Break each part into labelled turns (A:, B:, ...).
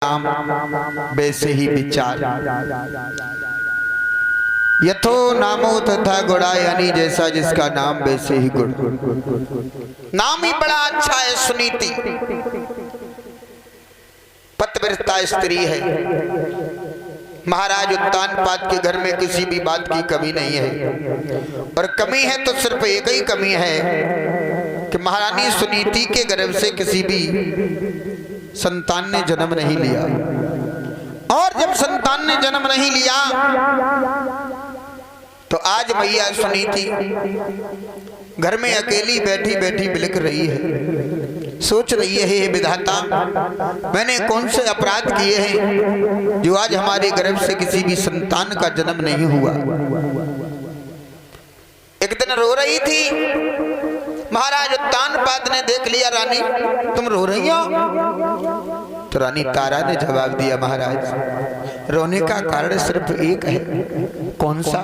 A: नाम वैसे ही विचार। यथो नामो तथा गुणा, यानी जैसा जिसका नाम वैसे ही गुण। नाम ही बड़ा अच्छा है। सुनीति पतिव्रता स्त्री है। महाराज उत्तानपाद के घर में किसी भी बात की कमी नहीं है, और कमी है तो सिर्फ एक ही कमी है कि महारानी सुनीति के गर्भ से किसी भी संतान ने जन्म नहीं लिया। और जब संतान ने जन्म नहीं लिया तो आज मैया सुनीति घर में अकेली बैठी बैठी बिलख रही है। सोच रही है, हे विधाता, मैंने कौन से अपराध किए हैं जो आज हमारे गर्भ से किसी भी संतान का जन्म नहीं हुआ। एक दिन रो रही थी। महाराज उत्तानपाद ने देख लिया, रानी तुम रो रही हो? तो रानी तारा ने जवाब दिया, महाराज रोने का कारण सिर्फ एक है। कौन सा?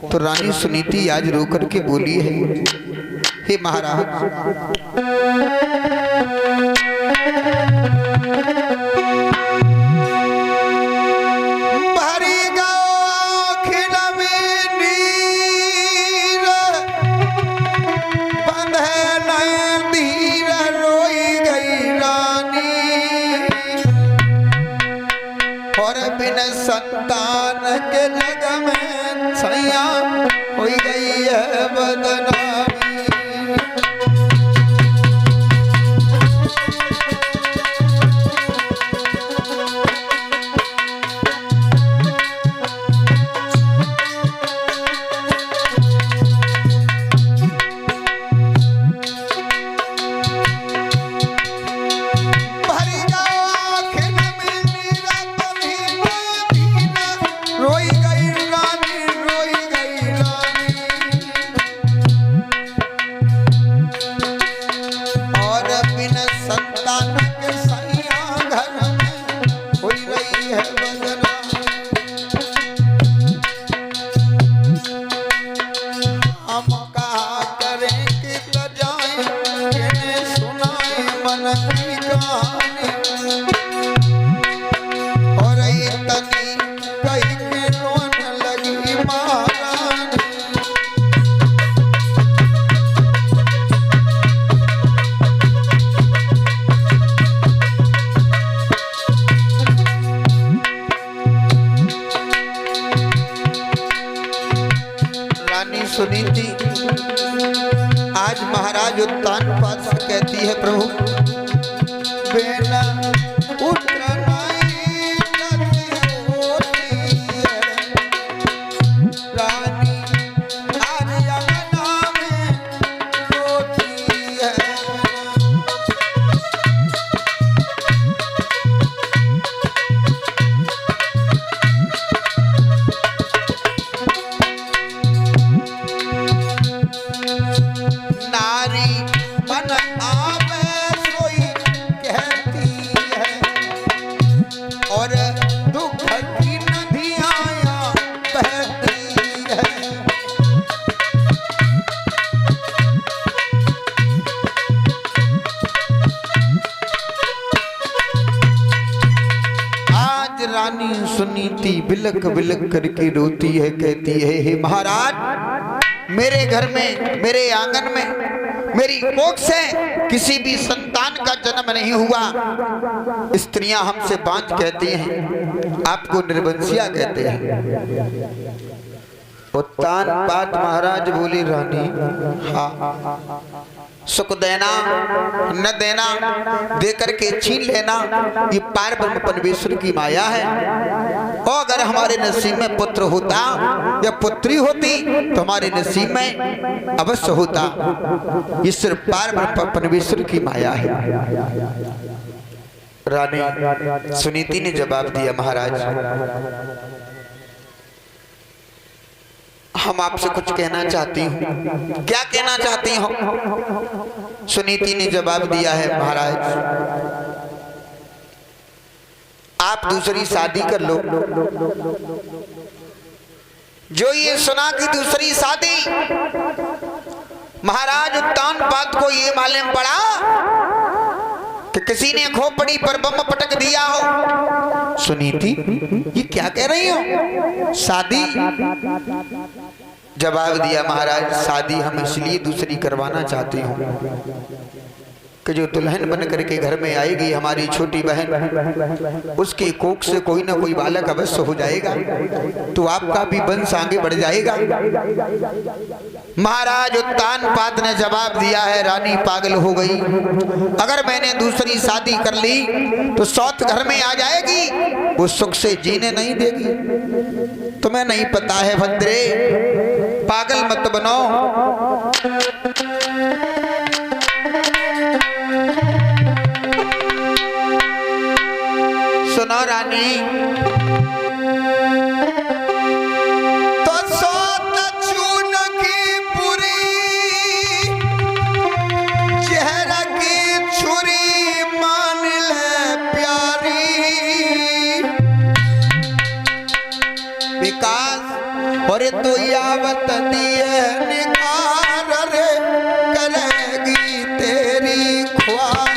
A: तो रानी सुनीति आज रो करके बोली है, हे महाराज, संतान के जग में सैया हो गई है बदनामी। सुनीति आज महाराज उत्तानपाद से कहती है, प्रभु बेला पुत्र नहीं होती है, रानी आज यमुना में रोती है। रानी सुनीति बिलक बिलक करके रोती है, कहती है, हे महाराज, मेरे घर में, मेरे आंगन में मेरी कोख से किसी भी संतान का जन्म नहीं हुआ। स्त्रियां हमसे बांझ कहती हैं, आपको निर्वंशिया कहते हैं। उत्तानपाद महाराज बोली, रानी हाँ, सुख देना न देना, देकर के छीन लेना, ये पार ब्रह्म परमेश्वर की माया है। और अगर हमारे नसीब में पुत्र होता या पुत्री होती तो हमारे नसीब में अवश्य होता। ये सिर्फ पार ब्रह्म परमेश्वर की माया है। रानी सुनीति ने जवाब दिया, महाराज हम आपसे कुछ कहना चाहती हूँ। क्या कहना चाहती हो? सुनीति ने जवाब दिया है, महाराज आप दूसरी शादी कर लो। जो ये सुना कि दूसरी शादी, महाराज उत्तानपाद को ये मालूम पड़ा कि किसी ने खोपड़ी पर बम पटक दिया हो। सुनीति, ये क्या कह रही हो? शादी? जवाब दिया, महाराज शादी हम इसलिए दूसरी करवाना चाहते हो कि जो दुल्हन बन करके घर में आएगी हमारी छोटी बहन, उसके कोख से कोई ना कोई बालक अवश्य हो जाएगा, तो आपका भी वंश आगे बढ़ जाएगा। महाराज उत्तानपाद ने जवाब दिया है, रानी पागल हो गई। अगर मैंने दूसरी शादी कर ली तो सौत घर में आ जाएगी, वो सुख से जीने नहीं देगी। तुम्हें नहीं पता है भद्रे, पागल मत बनो। सुनो रानी, तो सौत चून की पूरी, चेहरा की छुरी मान ले प्यारी। विकास और तो यावत दिए निखार रे, करेगी तेरी ख्वारी।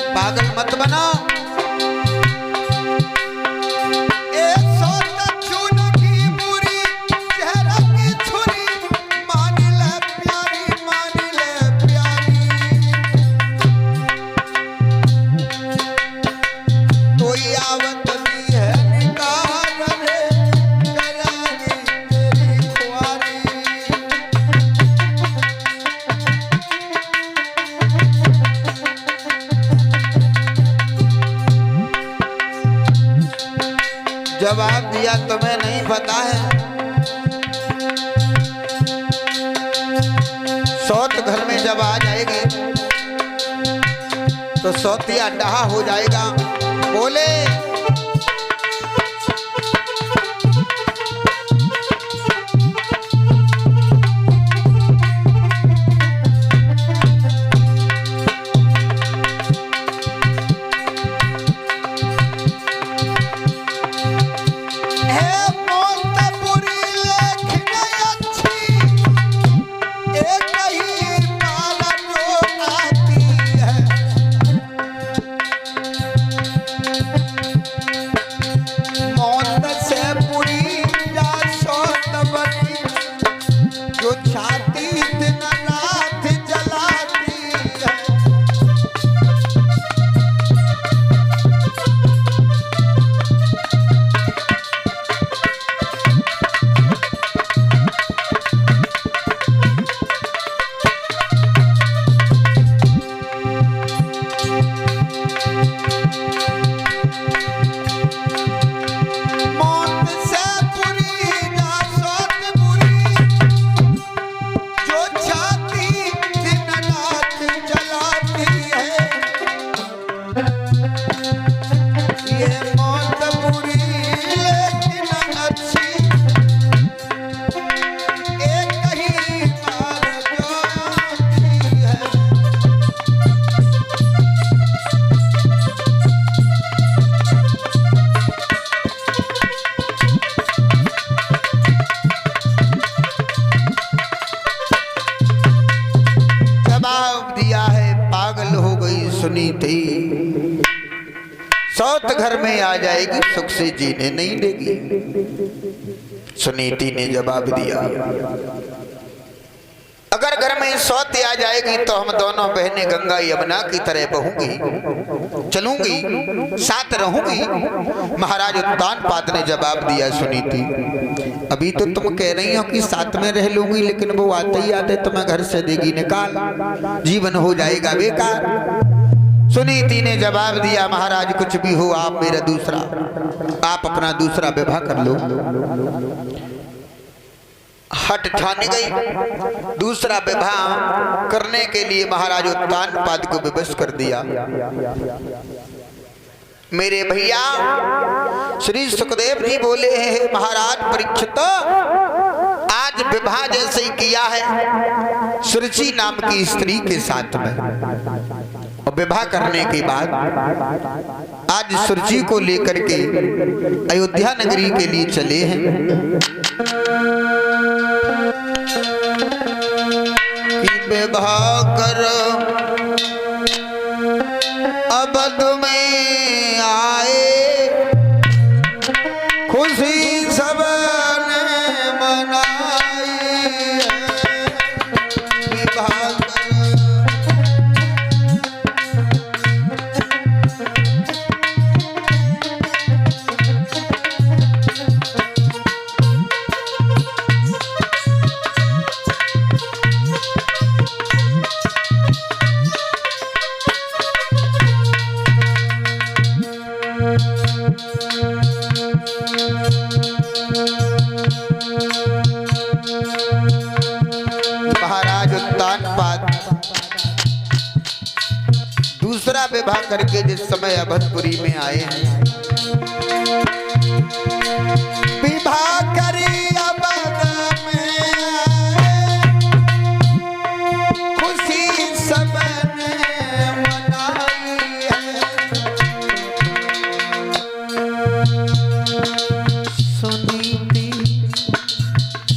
A: पागल मत बनो। जवाब दिया, तुम्हें नहीं पता है, सौत घर में जब आ जाएगी तो सौतिया डहा हो जाएगा। बोले सुनीति, सौत घर में आ जाएगी, सुख से जीने नहीं देगी। सुनीति ने जवाब दिया, अगर घर में सौत आ जाएगी तो हम दोनों बहनें गंगा यमुना की तरह बहूंगी, चलूंगी, साथ रहूंगी। महाराज उत्तानपाद ने जवाब दिया, सुनीति अभी तो तुम कह रही हो कि साथ में रह लूंगी, लेकिन वो आते ही आते तुम्हें घर से देगी निकाल, जीवन हो जाएगा बेकार। सुनीति ने जवाब दिया, महाराज कुछ भी हो, आप मेरा दूसरा, आप अपना दूसरा विवाह कर लो। हट ठान गई, दूसरा विवाह करने के लिए महाराज उत्तानपाद को विवश कर दिया। मेरे भैया श्री सुखदेव जी बोले हैं, महाराज परीक्षित आज विवाह जैसे ही किया है सुरुचि नाम की स्त्री के साथ में, और विवाह करने के बाद आज सुरुचि को लेकर के अयोध्या नगरी के लिए चले हैं कि विवाह कर अवध में आए, खुशी सबने मनाई है। विवाह महाराज उत्तानपाद दूसरा विवाह करके जिस समय अवधपुरी में आए हैं, विवाह करी अवध में आए, खुशी सबने मनाई है। सुनीति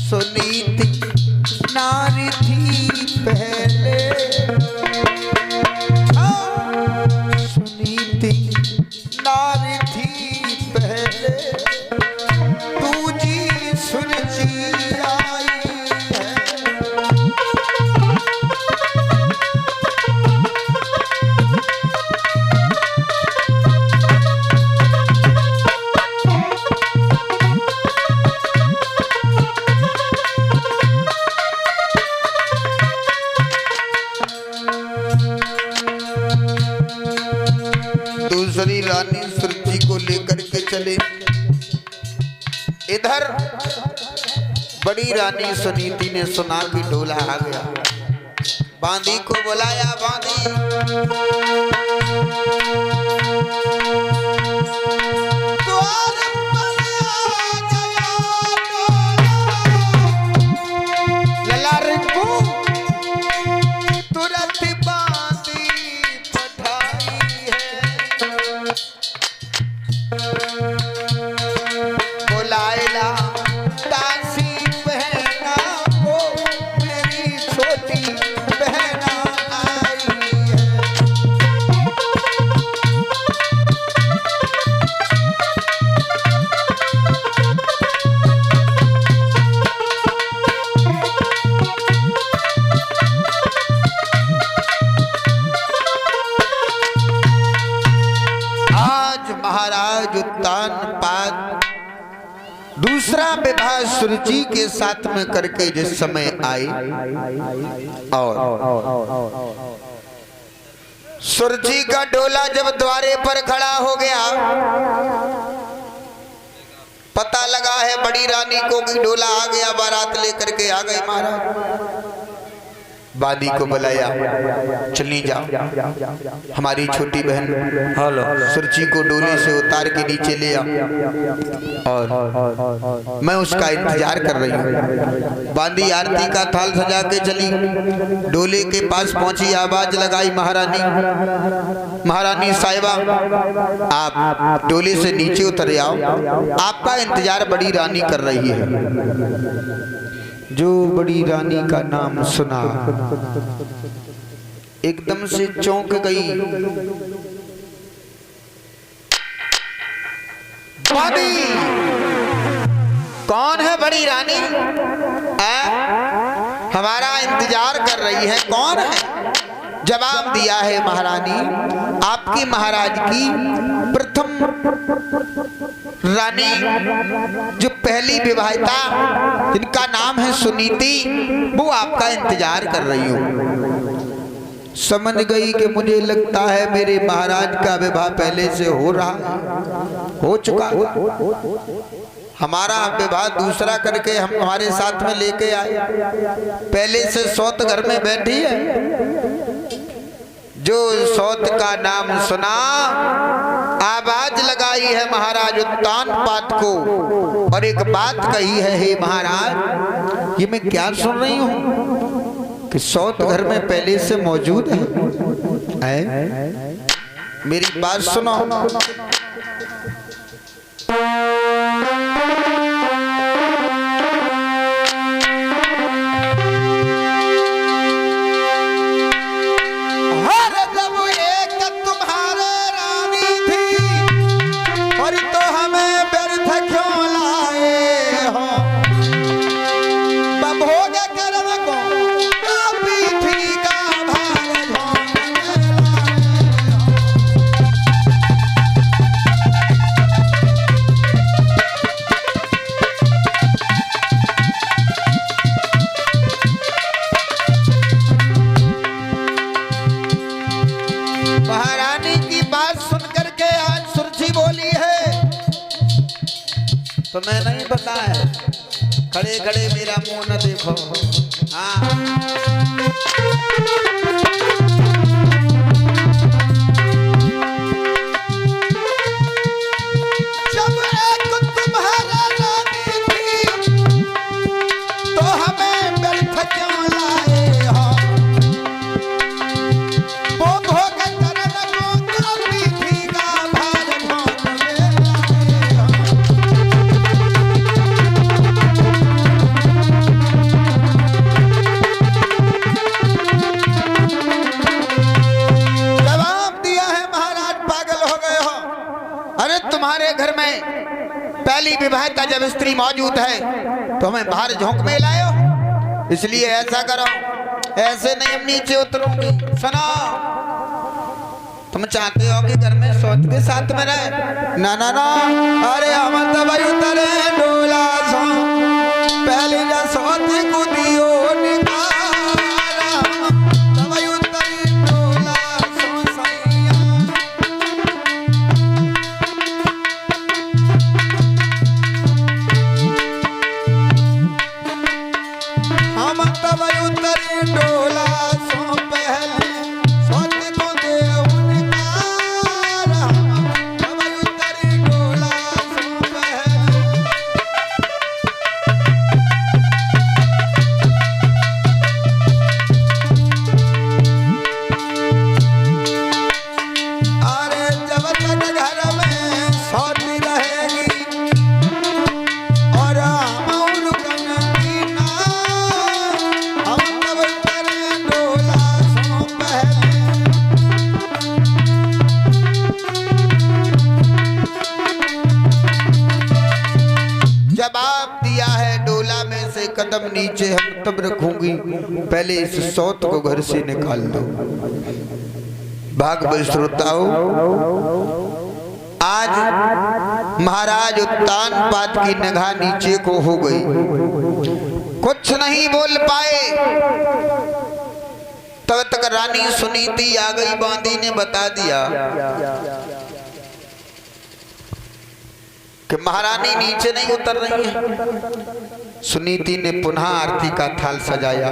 A: सुनीति नारी थी पहले, सुनीति नारी थी पहले, तू जी सुरुचि आई है। दूसरी रानी सुरुचि को लेकर के चले। इधर बड़ी रानी सुनीति ने सुना कि डोला आ गया, बांदी को बुलाया। बांदी द्वार पर आ गया डोला, लला रिंकू तुरंत बांदी पठाई है। बुलाएला दासी बहना को, मेरी छोटी बहना आई है। आज महाराज उत्तानपाद दूसरा विवाह सुरुचि के साथ में करके जिस समय आए, और सुरुचि का डोला जब द्वारे पर खड़ा हो गया, पता लगा है बड़ी रानी को कि डोला आ गया, बारात लेकर के आ गए महाराज। बादी को बुलाया, चली जाओ, हमारी छोटी बहन सुरुचि को डोले से उतार के नीचे ले आओ, और मैं उसका इंतजार कर रही हूँ। बादी आरती का थाल सजा के चली, डोले के पास पहुंची, आवाज लगाई, महारानी महारानी साहिबा आप डोले से नीचे उतर आओ, आपका इंतजार बड़ी रानी कर रही है। जो बड़ी रानी का नाम सुना एकदम से चौंक गई। बादी कौन है बड़ी रानी? हमारा इंतजार कर रही है, कौन है? जवाब दिया है महारानी, आपकी महाराज की प्रथम रानी जो पहली विवाहिता जिनका नाम है सुनीति, वो आपका इंतजार कर रही हूँ। समझ गई कि मुझे लगता है मेरे महाराज का विवाह पहले से हो रहा, हो चुका, हमारा विवाह दूसरा करके हम हमारे साथ में लेके आए, पहले से सौत घर में बैठी है। जो सौत का नाम सुना, आवाज लगाई है महाराज उत्तानपाद को और एक बात कही है, हे महाराज ये मैं क्या सुन रही हूँ कि सौत घर में पहले से मौजूद है? मेरी बात सुनो। तो मैं नहीं बताया, खड़े खड़े मेरा मुंह न देखो। जब एक तुम्हारा रानी थी तो हमें व्यर्थ क्यों लाए हो? वो भोग करन को काफी थी का भार तुम्हारे घर में पहली विवाहिता जब स्त्री मौजूद है तो हमें बाहर झोंक में लायो, इसलिए ऐसा करो, ऐसे नहीं हम नीचे उतरूंगी। सुनो, तुम चाहते हो कि घर में सौत के साथ में रहे? ना ना ना, अरे हम तो भाई उतरे डोला सो पहले जा सौत को दियो कदम नीचे हम तब रखूंगी, पहले इस सौत को घर से निकाल दो। भागवत श्रोताओं, आज महाराज उत्तान पाद की निगाह नीचे को हो गई, कुछ नहीं बोल पाए। तब तक रानी सुनीति आ गई, बांदी ने बता दिया कि महारानी नीचे नहीं उतर रही है। सुनीति ने पुनः आरती का थाल सजाया।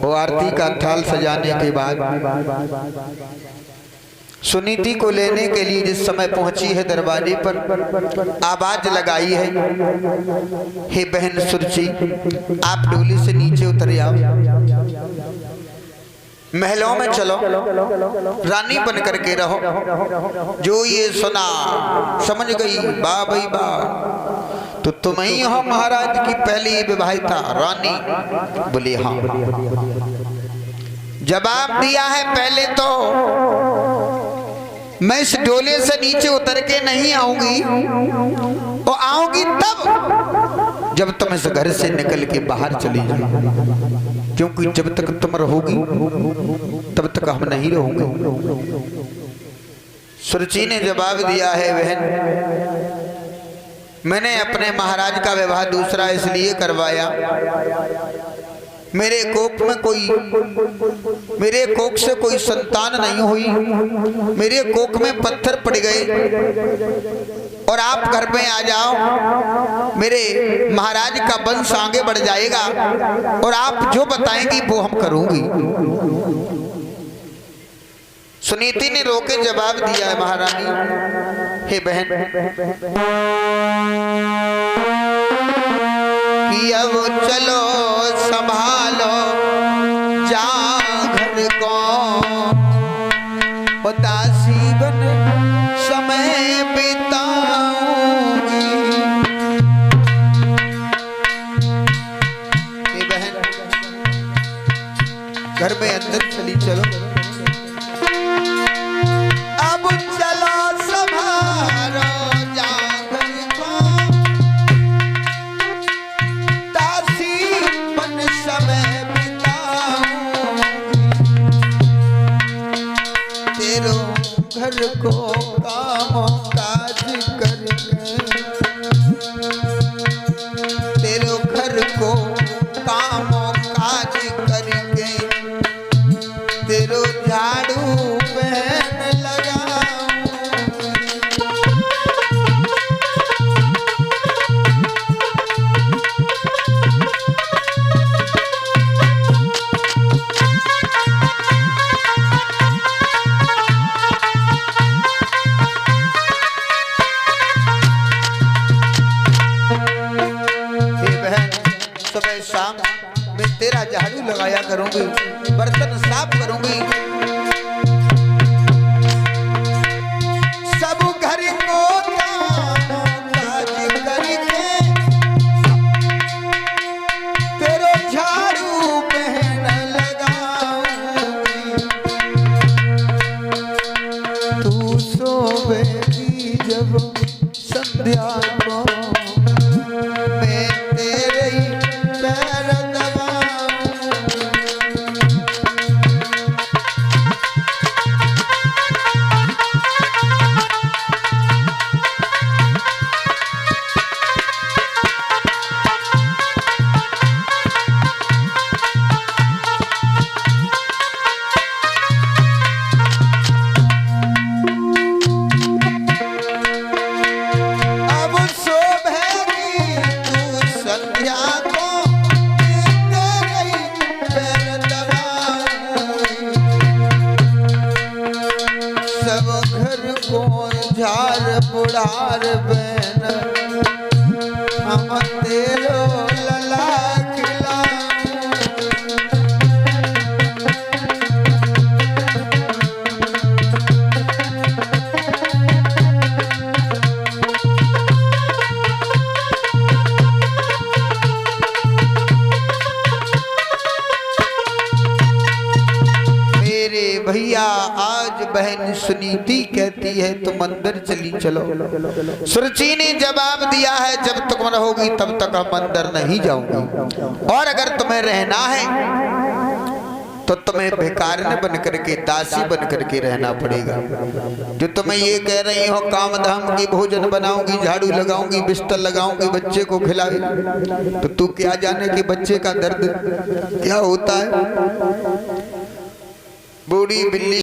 A: वो आरती का थाल सजाने के बाद सुनीति को लेने के लिए जिस समय पहुंची है दरवाजे पर, आवाज लगाई है, हे बहन सुरची, आप डोली से नीचे उतर आओ, महलों में चलो, रानी बन करके रहो। जो ये सुना समझ गई, वाह भाई वाह, तो तुम ही हो महाराज की पहली विवाहिता रानी? बोले हाँ। जवाब दिया है, पहले तो मैं इस डोले से नीचे उतर के नहीं आऊंगी, और आऊंगी तब जब तुम इस घर से निकल के बाहर चली जाओ, क्योंकि जब तक तुम रहोगी तब तक हम नहीं रहोगे। सुरची ने जवाब दिया है, बहन मैंने अपने महाराज का विवाह दूसरा इसलिए करवाया, मेरे कोख से कोई संतान नहीं हुई, मेरे कोख में पत्थर पड़ गए, और आप घर में आ जाओ, मेरे महाराज का वंश आगे बढ़ जाएगा, और आप जो बताएंगी वो हम करूंगी। सुनीति ने रोके जवाब दिया है, महारानी हे बहन, कि अब चलो संभालो जा घर को, उदासी बन समय बिताऊंगी। ये बहन घर में अंदर चली चलो, अब चलो संभालो जा घर को, दासी बन समय बिताऊंगी। तेरो घर को कामों काज करके, तेरो घर को कामों काज करके, तेरो झाड़ू पहन लगाऊं। सुबह शाम मैं तेरा झाड़ू लगाया करूंगी, बर्तन साफ करूंगी, सब घर को काज करके तेरो झाड़ू पहन लगाऊंगी। तू सोवेगी जब संध्या को, मैं तेरे ही पैर दबाऊं। अब शोभेगी तू संध्या को, तेरे ही पैर दबाऊं। सब घर को झाड़ बुढ़ार बहन, हम तेरो लला खिलाऊं। भैया आज बहन सुनीति कहती है तुम अंदर चली चलो। सुरुचि ने जवाब दिया है जब तक तुम रहोगी तब तक हम अंदर नहीं जाऊंगी, और अगर तुम्हें रहना है तो तुम्हें भिखारिन बन करके, दासी बन करके रहना पड़ेगा। जो तुम्हें ये कह रही हो काम धाम की, भोजन बनाऊंगी, झाड़ू लगाऊंगी, बिस्तर लगाऊंगी, बच्चे को खिलाऊंगी, तो तू क्या जाने कि बच्चे का दर्द क्या होता है। बूढ़ी बिल्ली